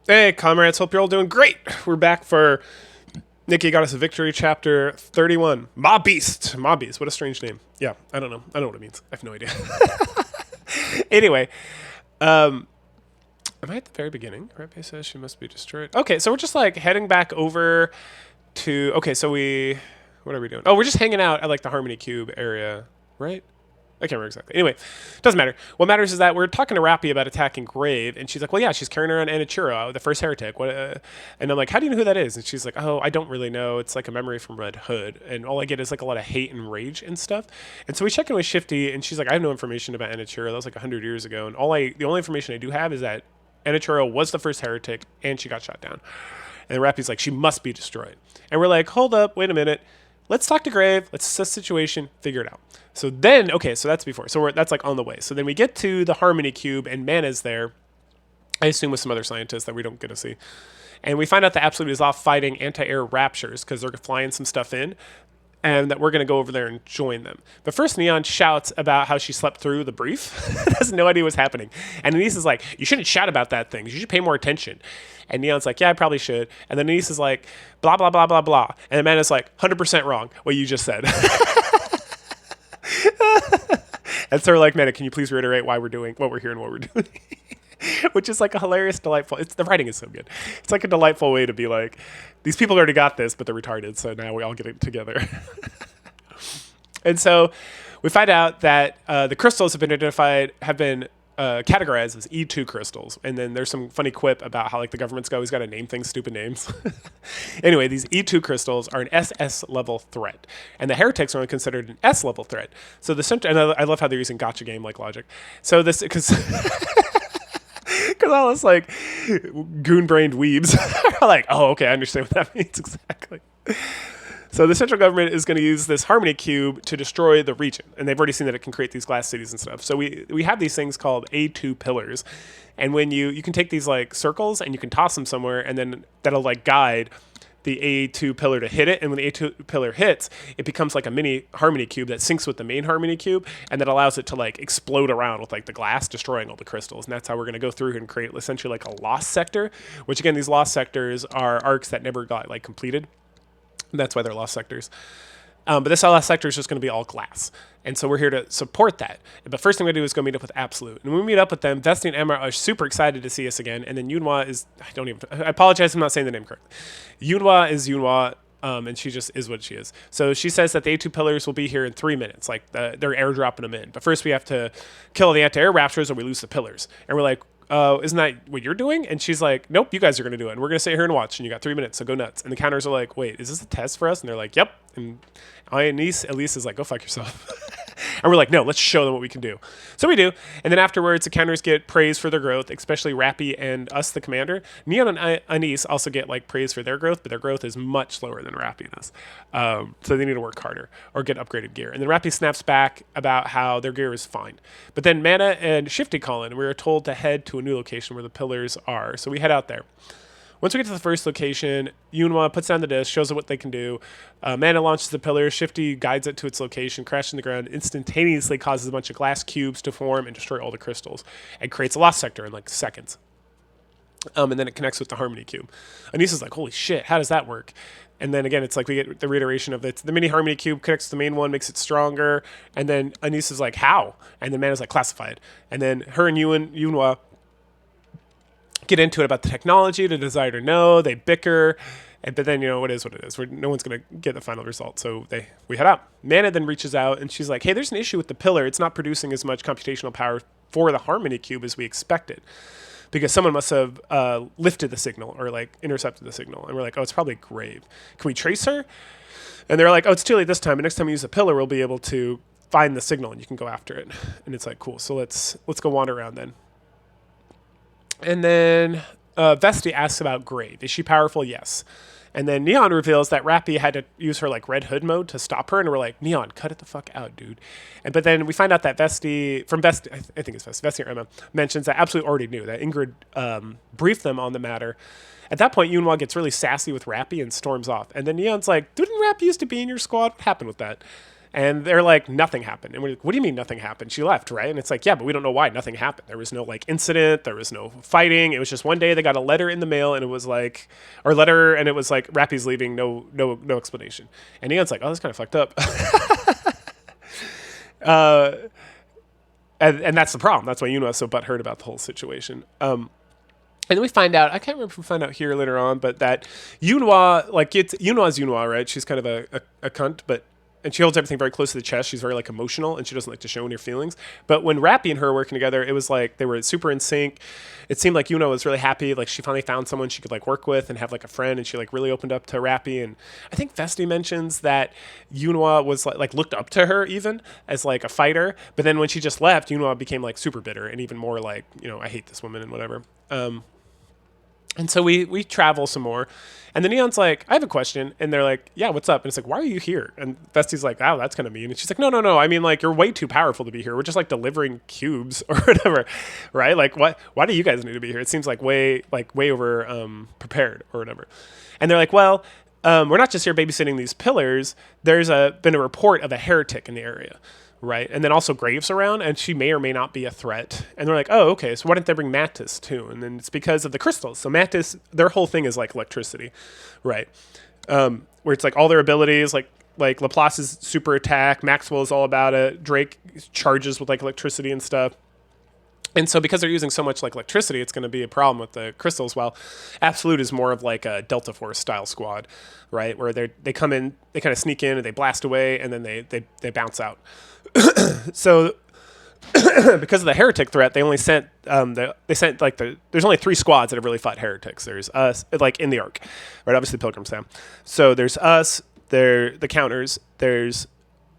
Hey, comrades, hope you're all doing great. We're back for Nikke got us a victory, chapter 31. Mabeast. Mabeast, what a strange name. Yeah, I don't know. I don't know what it means. I have no idea. Anyway, am I at the very beginning? Repe says she must be destroyed. Okay, so we're just like heading back over to. Okay, so what are we doing? Oh, we're just hanging out at like the Harmony Cube area, right? I can't remember exactly. Anyway, doesn't matter. What matters is that we're talking to Rappy about attacking Grave, and she's like, well, yeah, she's carrying around Anichiro, the first heretic. What? And I'm like, how do you know who that is? And she's like, oh, I don't really know. It's like a memory from Red Hood. And all I get is like a lot of hate and rage and stuff. And so we check in with Shifty, and she's like, I have no information about Anichiro. That was like 100 years ago. And the only information I do have is that Anichiro was the first heretic, and she got shot down. And Rappy's like, she must be destroyed. And we're like, hold up, wait a minute. Let's talk to Grave. Let's assess the situation, figure it out. So then, okay, so that's before. So that's like on the way. So then we get to the Harmony Cube, and Mana's there. I assume with some other scientists that we don't get to see. And we find out that Absolute is off fighting anti-air raptures because they're flying some stuff in, and that we're going to go over there and join them. But first, Neon shouts about how she slept through the brief. Has no idea what's happening. And Anise is like, you shouldn't shout about that thing. You should pay more attention. And Neon's like, yeah, I probably should. And then Anise is like, blah, blah, blah, blah, blah. And Amanda's like, 100% wrong, what you just said. And so we're like, Amanda, can you please reiterate why we're doing what we're here and what we're doing? Which is like a hilarious, delightful. The writing is so good. It's like a delightful way to be like, these people already got this, but they're retarded. So now we all get it together. And so we find out that the crystals have been categorized as E2 crystals. And then there's some funny quip about how like the government's always got to name things stupid names. Anyway, these E2 crystals are an SS level threat, and the heretics are only considered an S level threat. So the center, and I love how they're using gotcha game like logic. So this because all this like goon-brained weebs are like, oh, okay, I understand what that means exactly. So the central government is going to use this Harmony Cube to destroy the region. And they've already seen that it can create these glass cities and stuff. So we have these things called A2 pillars. And when you can take these like circles and you can toss them somewhere, and then that'll like guide the A2 pillar to hit it. And when the A2 pillar hits, it becomes like a mini Harmony Cube that syncs with the main Harmony Cube, and that allows it to like explode around with like the glass, destroying all the crystals. And that's how we're going to go through and create essentially like a lost sector, which again, these lost sectors are arcs that never got like completed. That's why they're lost sectors. But this lost sector is just going to be all glass. And so we're here to support that. But first thing we do is go meet up with Absolute. And when we meet up with them, Vesti and Emma are super excited to see us again. And then Yunhua is, I apologize, I'm not saying the name correct. Yunhua is Yunhua, and she just is what she is. So she says that the A2 pillars will be here in 3 minutes. Like they're airdropping them in. But first we have to kill the anti-air raptors or we lose the pillars. And we're like, isn't that what you're doing? And she's like, nope, you guys are going to do it. And we're going to sit here and watch. And you got 3 minutes, so go nuts. And the counters are like, wait, is this a test for us? And they're like, yep. And Elise is like, go fuck yourself. And we're like, no, let's show them what we can do. So we do. And then afterwards, the counters get praise for their growth, especially Rappy and us, the commander. Neon and Anise also get like praise for their growth, but their growth is much slower than Rappy and us. So they need to work harder or get upgraded gear. And then Rappy snaps back about how their gear is fine. But then Mana and Shifty call in, and we are told to head to a new location where the pillars are. So we head out there. Once we get to the first location, Yunhua puts down the disc, shows them what they can do. Mana launches the pillar. Shifty guides it to its location, crashes in the ground, instantaneously causes a bunch of glass cubes to form and destroy all the crystals, and creates a lost sector in like seconds. And then it connects with the Harmony Cube. Anise is like, holy shit, how does that work? And then again, it's like we get the reiteration of the mini Harmony Cube connects to the main one, makes it stronger. And then Anise is like, how? And then Mana's like, classified. And then her and Yunhua get into it about the technology, the desire to know. They bicker, but then what is what it is. No one's gonna get the final result, so we head out. Mana then reaches out and she's like, "Hey, there's an issue with the pillar. It's not producing as much computational power for the Harmony Cube as we expected, because someone must have lifted the signal or like intercepted the signal." And we're like, "Oh, it's probably Grave. Can we trace her?" And they're like, "Oh, it's too late this time. But next time we use the pillar, we'll be able to find the signal and you can go after it." And it's like, cool. So let's go wander around then. And then Vesti asks about Grave. Is she powerful? Yes. And then Neon reveals that Rappy had to use her like Red Hood mode to stop her, and we're like, Neon, cut it the fuck out, dude. But then we find out that Vesti, I think it's Vesti or Emma, mentions that Absolute already knew that Ingrid briefed them on the matter. At that point, Yunhua gets really sassy with Rappy and storms off. And then Neon's like, didn't Rappy used to be in your squad? What happened with that? And they're like, nothing happened. And we're like, what do you mean nothing happened? She left, right? And it's like, yeah, but we don't know why nothing happened. There was no like incident. There was no fighting. It was just one day they got a letter in the mail and it was like, or letter, and it was like, Rappy's leaving, no explanation. And Neon's like, oh, that's kind of fucked up. And that's the problem. That's why Yunwa is so butthurt about the whole situation. And then we find out, I can't remember if we find out here later on, but that Yunwa, like Yunwa's Yunwa, right? She's kind of a cunt, and she holds everything very close to the chest. She's very like emotional and she doesn't like to show any feelings. But when Rappy and her were working together, it was like they were super in sync. It seemed like Yunwa was really happy. Like she finally found someone she could like work with and have like a friend, and she like really opened up to Rappy. And I think Vesti mentions that Yunwa was like looked up to her even as like a fighter. But then when she just left, Yunwa became like super bitter and even more like, I hate this woman and whatever. And so we travel some more. And the Neon's like, I have a question. And they're like, yeah, what's up? And it's like, why are you here? And Vesti's like, oh, that's kind of mean. And she's like, no. I mean, like, you're way too powerful to be here. We're just like delivering cubes or whatever, right? Like, why do you guys need to be here? It seems like way over prepared or whatever. And they're like, well, we're not just here babysitting these pillars. There's been a report of a heretic in the area. Right. And then also Graves around, and she may or may not be a threat. And they're like, oh, okay. So why didn't they bring Mantis too? And then it's because of the crystals. So Mantis, their whole thing is like electricity. Right. Where it's like all their abilities, like Laplace's super attack, Maxwell is all about it. Drake charges with like electricity and stuff. And so because they're using so much like electricity, it's going to be a problem with the crystals. While Absolute is more of like a Delta Force style squad, right? Where they come in, they kind of sneak in and they blast away, and then they bounce out. So because of the heretic threat, they only sent there's only 3 squads that have really fought heretics. There's us, like in the arc, right? Obviously Pilgrim's Town. So there's us, the counters, there's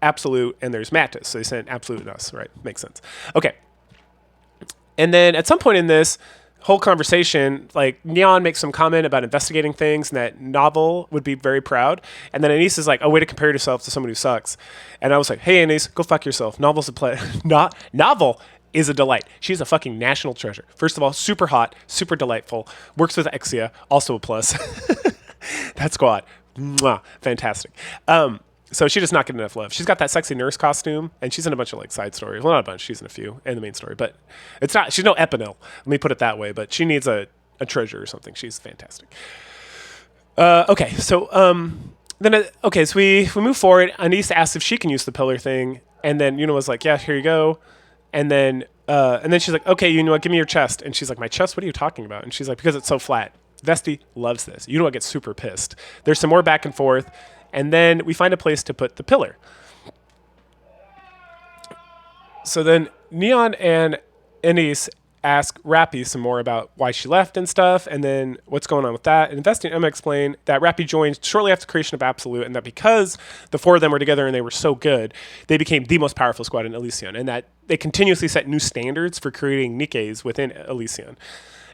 Absolute, and there's Mantis. So they sent Absolute and us, right? Makes sense. Okay. And then at some point in this whole conversation, like Neon makes some comment about investigating things and that Novel would be very proud. And then Anise is like, oh, way to compare yourself to someone who sucks. And I was like, hey, Anise, go fuck yourself. Novel's a play. Novel is a delight. She's a fucking national treasure. First of all, super hot, super delightful. Works with Exia, also a plus. That squad. Mwah, fantastic. So she does not get enough love. She's got that sexy nurse costume, and she's in a bunch of like side stories. Well, not a bunch. She's in a few in the main story, but it's not. She's no Epinel. Let me put it that way. But she needs a treasure or something. She's fantastic. Okay, so so we move forward. Anise asks if she can use the pillar thing, and then Yuna was like, "Yeah, here you go." And then she's like, "Okay, Yuna, give me your chest." And she's like, "My chest? What are you talking about?" And she's like, "Because it's so flat." Vesti loves this. Yuna gets super pissed. There's some more back and forth. And then we find a place to put the pillar. So then Neon and Anise ask Rappy some more about why she left and stuff, and then what's going on with that. And Vesti and Emma explain that Rappy joined shortly after the creation of Absolute, and that because the 4 of them were together and they were so good, they became the most powerful squad in Elysion, and that they continuously set new standards for creating Nikkes within Elysion.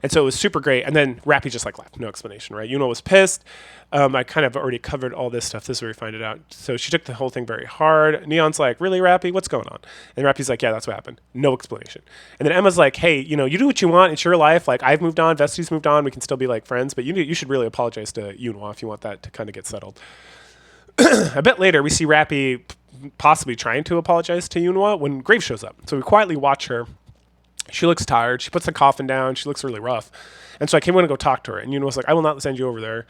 And so it was super great. And then Rappy just like left. No explanation, right? Yuna was pissed. I kind of already covered all this stuff. This is where we find it out. So she took the whole thing very hard. Neon's like, really, Rappy? What's going on? And Rappy's like, yeah, that's what happened. No explanation. And then Emma's like, hey, you do what you want. It's your life. Like, I've moved on. Vesti's moved on. We can still be like friends. But you should really apologize to Yuna if you want that to kind of get settled. A bit later, we see Rappy possibly trying to apologize to Yuna when Graves shows up. So we quietly watch her. She looks tired. She puts the coffin down. She looks really rough. And so I came in to go talk to her. And Yuna was like, I will not send you over there.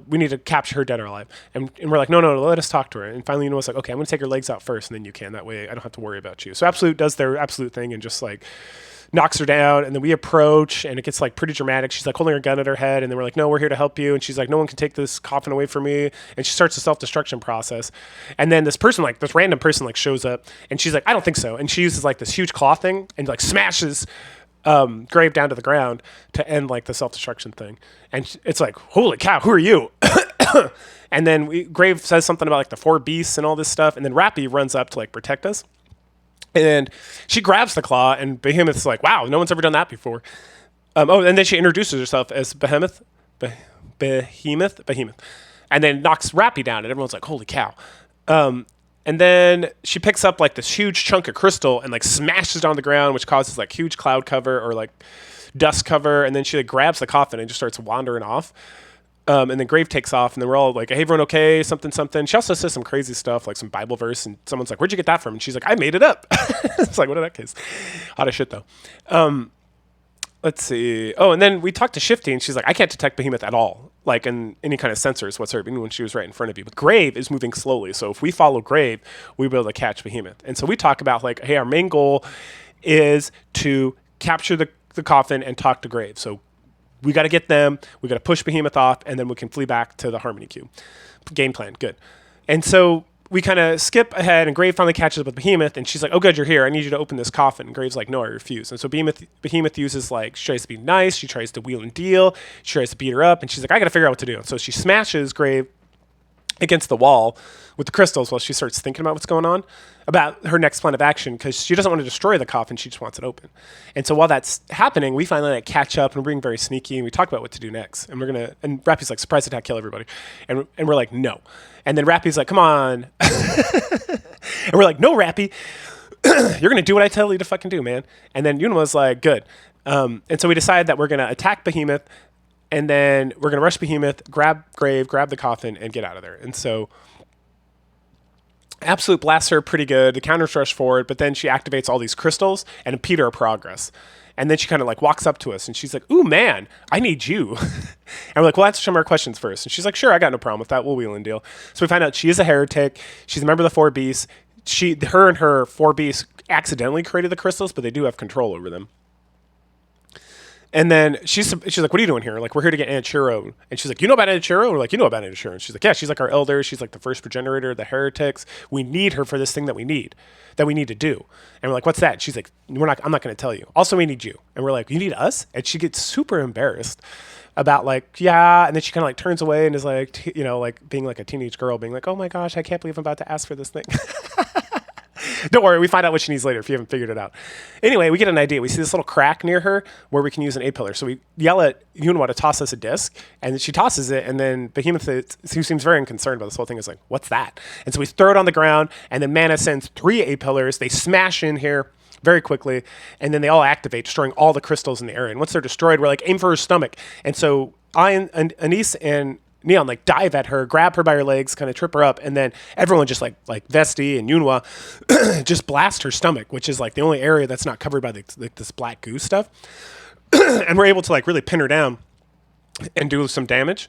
We need to capture her dead or alive. And we're like, no, let us talk to her. And finally Yuna was like, okay, I'm going to take her legs out first, and then you can. That way I don't have to worry about you. So Absolute does their Absolute thing and just like knocks her down. And then we approach, and it gets like pretty dramatic. She's like holding her gun at her head. And then we're like, no, we're here to help you. And she's like, no one can take this coffin away from me. And she starts the self-destruction process. And then this random person like shows up, and she's like, I don't think so. And she uses like this huge claw thing and like smashes Grave down to the ground to end like the self-destruction thing. And it's like, holy cow, who are you? And then Grave says something about like the 4 beasts and all this stuff. And then Rappy runs up to like protect us. And she grabs the claw, and Behemoth's like, wow, no one's ever done that before. And then she introduces herself as Behemoth. Behemoth. And then knocks Rappy down, and everyone's like, holy cow. And then she picks up like this huge chunk of crystal and like smashes it on the ground, which causes like huge cloud cover or like dust cover. And then she like grabs the coffin and just starts wandering off. And then Grave takes off, and then we're all like, "Hey, everyone, okay?" Something, something. She also says some crazy stuff, like some Bible verse, and someone's like, "Where'd you get that from?" And she's like, "I made it up." It's like, what in that case? Hot as shit, though. Let's see. Oh, and then we talked to Shifty, and she's like, "I can't detect Behemoth at all, like in any kind of sensors whatsoever, even when she was right in front of you. But Grave is moving slowly, so if we follow Grave, we'll be able to catch Behemoth." And so we talk about like, "Hey, our main goal is to capture the coffin and talk to Grave. So we got to get them. We got to push Behemoth off, and then we can flee back to the Harmony Cube." Game plan, good. And so we kind of skip ahead, and Grave finally catches up with Behemoth, and she's like, "Oh, good, you're here. I need you to open this coffin." And Grave's like, "No, I refuse." And so Behemoth uses like, she tries to be nice, she tries to wheel and deal, she tries to beat her up, and she's like, "I got to figure out what to do." And so she smashes Grave against the wall with the crystals while she starts thinking about what's going on, about her next plan of action, because she doesn't want to destroy the coffin, she just wants it open. And so while that's happening, we finally like catch up, and we're being very sneaky, and we talk about what to do next. And and Rappy's like, "Surprise attack, kill everybody." And we're like, "No." And then Rappy's like, "Come on." And we're like, "No, Rappy, you're going to do what I tell you to fucking do, man." And then Yunwa's like, "Good." And so we decided that we're going to attack Behemoth, and then we're going to rush Behemoth, grab Grave, grab the coffin, and get out of there. And so Absolute blasts her pretty good. The counters rush forward, but then she activates all these crystals and impede our progress. And then she kind of like walks up to us, and she's like, "Ooh, man, I need you." And we're like, "Well, answer some of our questions first." And she's like, "Sure, I got no problem with that. We'll wheel and deal." So we find out she is a heretic. She's a member of the Four Beasts. Her and her Four Beasts accidentally created the crystals, but they do have control over them. And then she's like, "What are you doing here?" Like, "We're here to get Anichiro." And she's like, "You know about Anichiro?" We're like, "You know about Anichiro." And she's like, "Yeah, she's like our elder. She's like the first progenitor of the heretics. We need her for this thing that we need to do." And we're like, "What's that?" And she's like, I'm not going to tell you. Also, we need you." And we're like, "You need us?" And she gets super embarrassed about like, "Yeah." And then she kind of like turns away and is like, like being like a teenage girl, being like, "Oh my gosh, I can't believe I'm about to ask for this thing." Don't worry, we find out what she needs later if you haven't figured it out. Anyway, we get an idea. We see this little crack near her where we can use an A-pillar. So we yell at Yunwa to toss us a disc, and she tosses it, and then Behemoth, who seems very unconcerned about this whole thing, is like, "What's that?" And so we throw it on the ground, and then Mana sends 3 A-pillars. They smash in here very quickly, and then they all activate, destroying all the crystals in the area. And once they're destroyed, we're like, "Aim for her stomach." And so I and Anise and Neon like dive at her, grab her by her legs, kind of trip her up, and then everyone just like Vesti and Yunwa just blast her stomach, which is like the only area that's not covered by this black goo stuff. And we're able to like really pin her down and do some damage.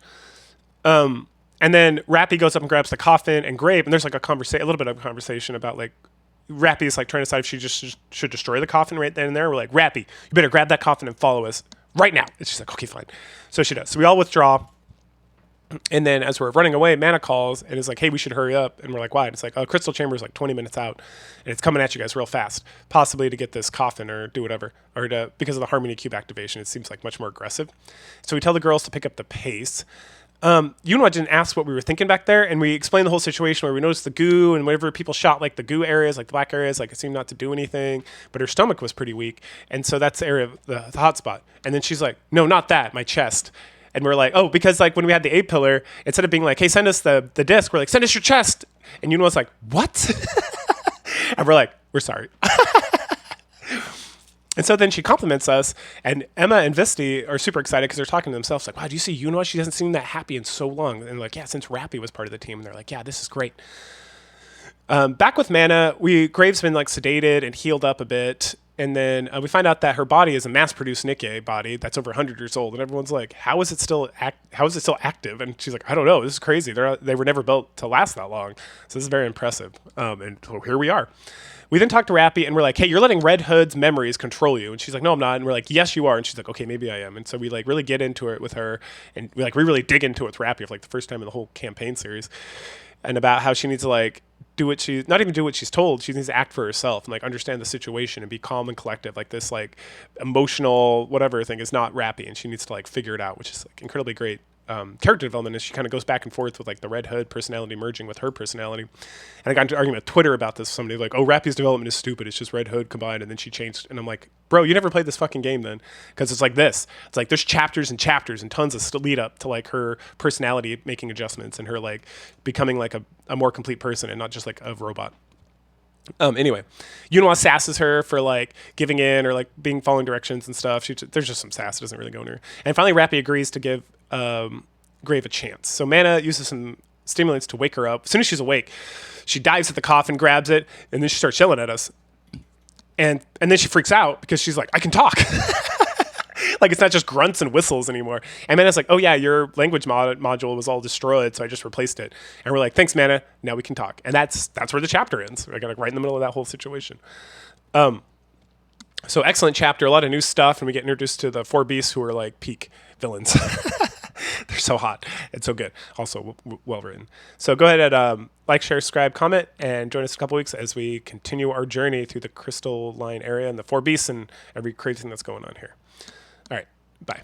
And then Rappy goes up and grabs the coffin and Grave, and there's like a little bit of a conversation about like Rappy is like trying to decide if she just should destroy the coffin right then and there. We're like, "Rappy, you better grab that coffin and follow us right now." And she's like, "Okay, fine." So she does. So we all withdraw. And then as we're running away, Mana calls and is like, "Hey, we should hurry up." And we're like, "Why?" And it's like, "Oh, Crystal Chamber is like 20 minutes out, and it's coming at you guys real fast, possibly to get this coffin or do whatever, or because of the Harmony Cube activation, it seems like much more aggressive." So we tell the girls to pick up the pace. Yunwa didn't ask what we were thinking back there, and we explained the whole situation where we noticed the goo, and whenever people shot like the goo areas, like the black areas, like it seemed not to do anything, but her stomach was pretty weak, and so that's the area of the hot spot. And then she's like, "No, not that, my chest." And we're like, "Oh," because like when we had the A-pillar, instead of being like, "Hey, send us the disc," we're like, "Send us your chest." And Yunwa's like, "What?" And we're like, "We're sorry." And so then she compliments us, and Emma and Visti are super excited because they're talking to themselves like, "Wow, do you see Yunwa? She doesn't seem that happy in so long." And they're like, "Yeah, since Rappy was part of the team." And they're like, "Yeah, this is great." Back with Mana, Grave's been like sedated and healed up a bit. And then we find out that her body is a mass-produced Nikke body that's over 100 years old, and everyone's like, "How is it still active?" And she's like, "I don't know. This is crazy. They were never built to last that long, so this is very impressive." And so here we are. We then talk to Rappy, and we're like, "Hey, you're letting Red Hood's memories control you." And she's like, "No, I'm not." And we're like, "Yes, you are." And she's like, "Okay, maybe I am." And so we like really get into it with her, and we really dig into it with Rappy for like the first time in the whole campaign series, and about how she needs to like not even do what she's told. She needs to act for herself and like understand the situation and be calm and collective. Like this like emotional whatever thing is not Rappy, and she needs to like figure it out, which is like incredibly great character development as she kind of goes back and forth with like the Red Hood personality merging with her personality. And I got into an argument with Twitter about this. Somebody like, "Oh, Rappy's development is stupid. It's just Red Hood combined." And then she changed, and I'm like, "Bro, you never played this fucking game then," because it's like this. It's like there's chapters and chapters and tons of lead up to like her personality making adjustments and her like becoming like a more complete person and not just like a robot. Anyway, Yunwa sasses her for like giving in or like following directions and stuff. There's just some sass. It doesn't really go in her. And finally, Rappy agrees to give grave a chance. So Mana uses some stimulants to wake her up. As soon as she's awake, she dives at the coffin, grabs it, and then she starts yelling at us. And then she freaks out because she's like, I can talk. Like, it's not just grunts and whistles anymore. And Mana's like, oh yeah, your language module was all destroyed, so I just replaced it. And we're like, thanks, Mana. Now we can talk. And that's where the chapter ends. We're like right in the middle of that whole situation. So excellent chapter, a lot of new stuff, and we get introduced to the 4 beasts who are like peak villains. They're so hot and so good. Also well written. So go ahead and like, share, subscribe, comment, and join us in a couple weeks as we continue our journey through the Crystal Line area and the 4 beasts and every crazy thing that's going on here. All right, bye.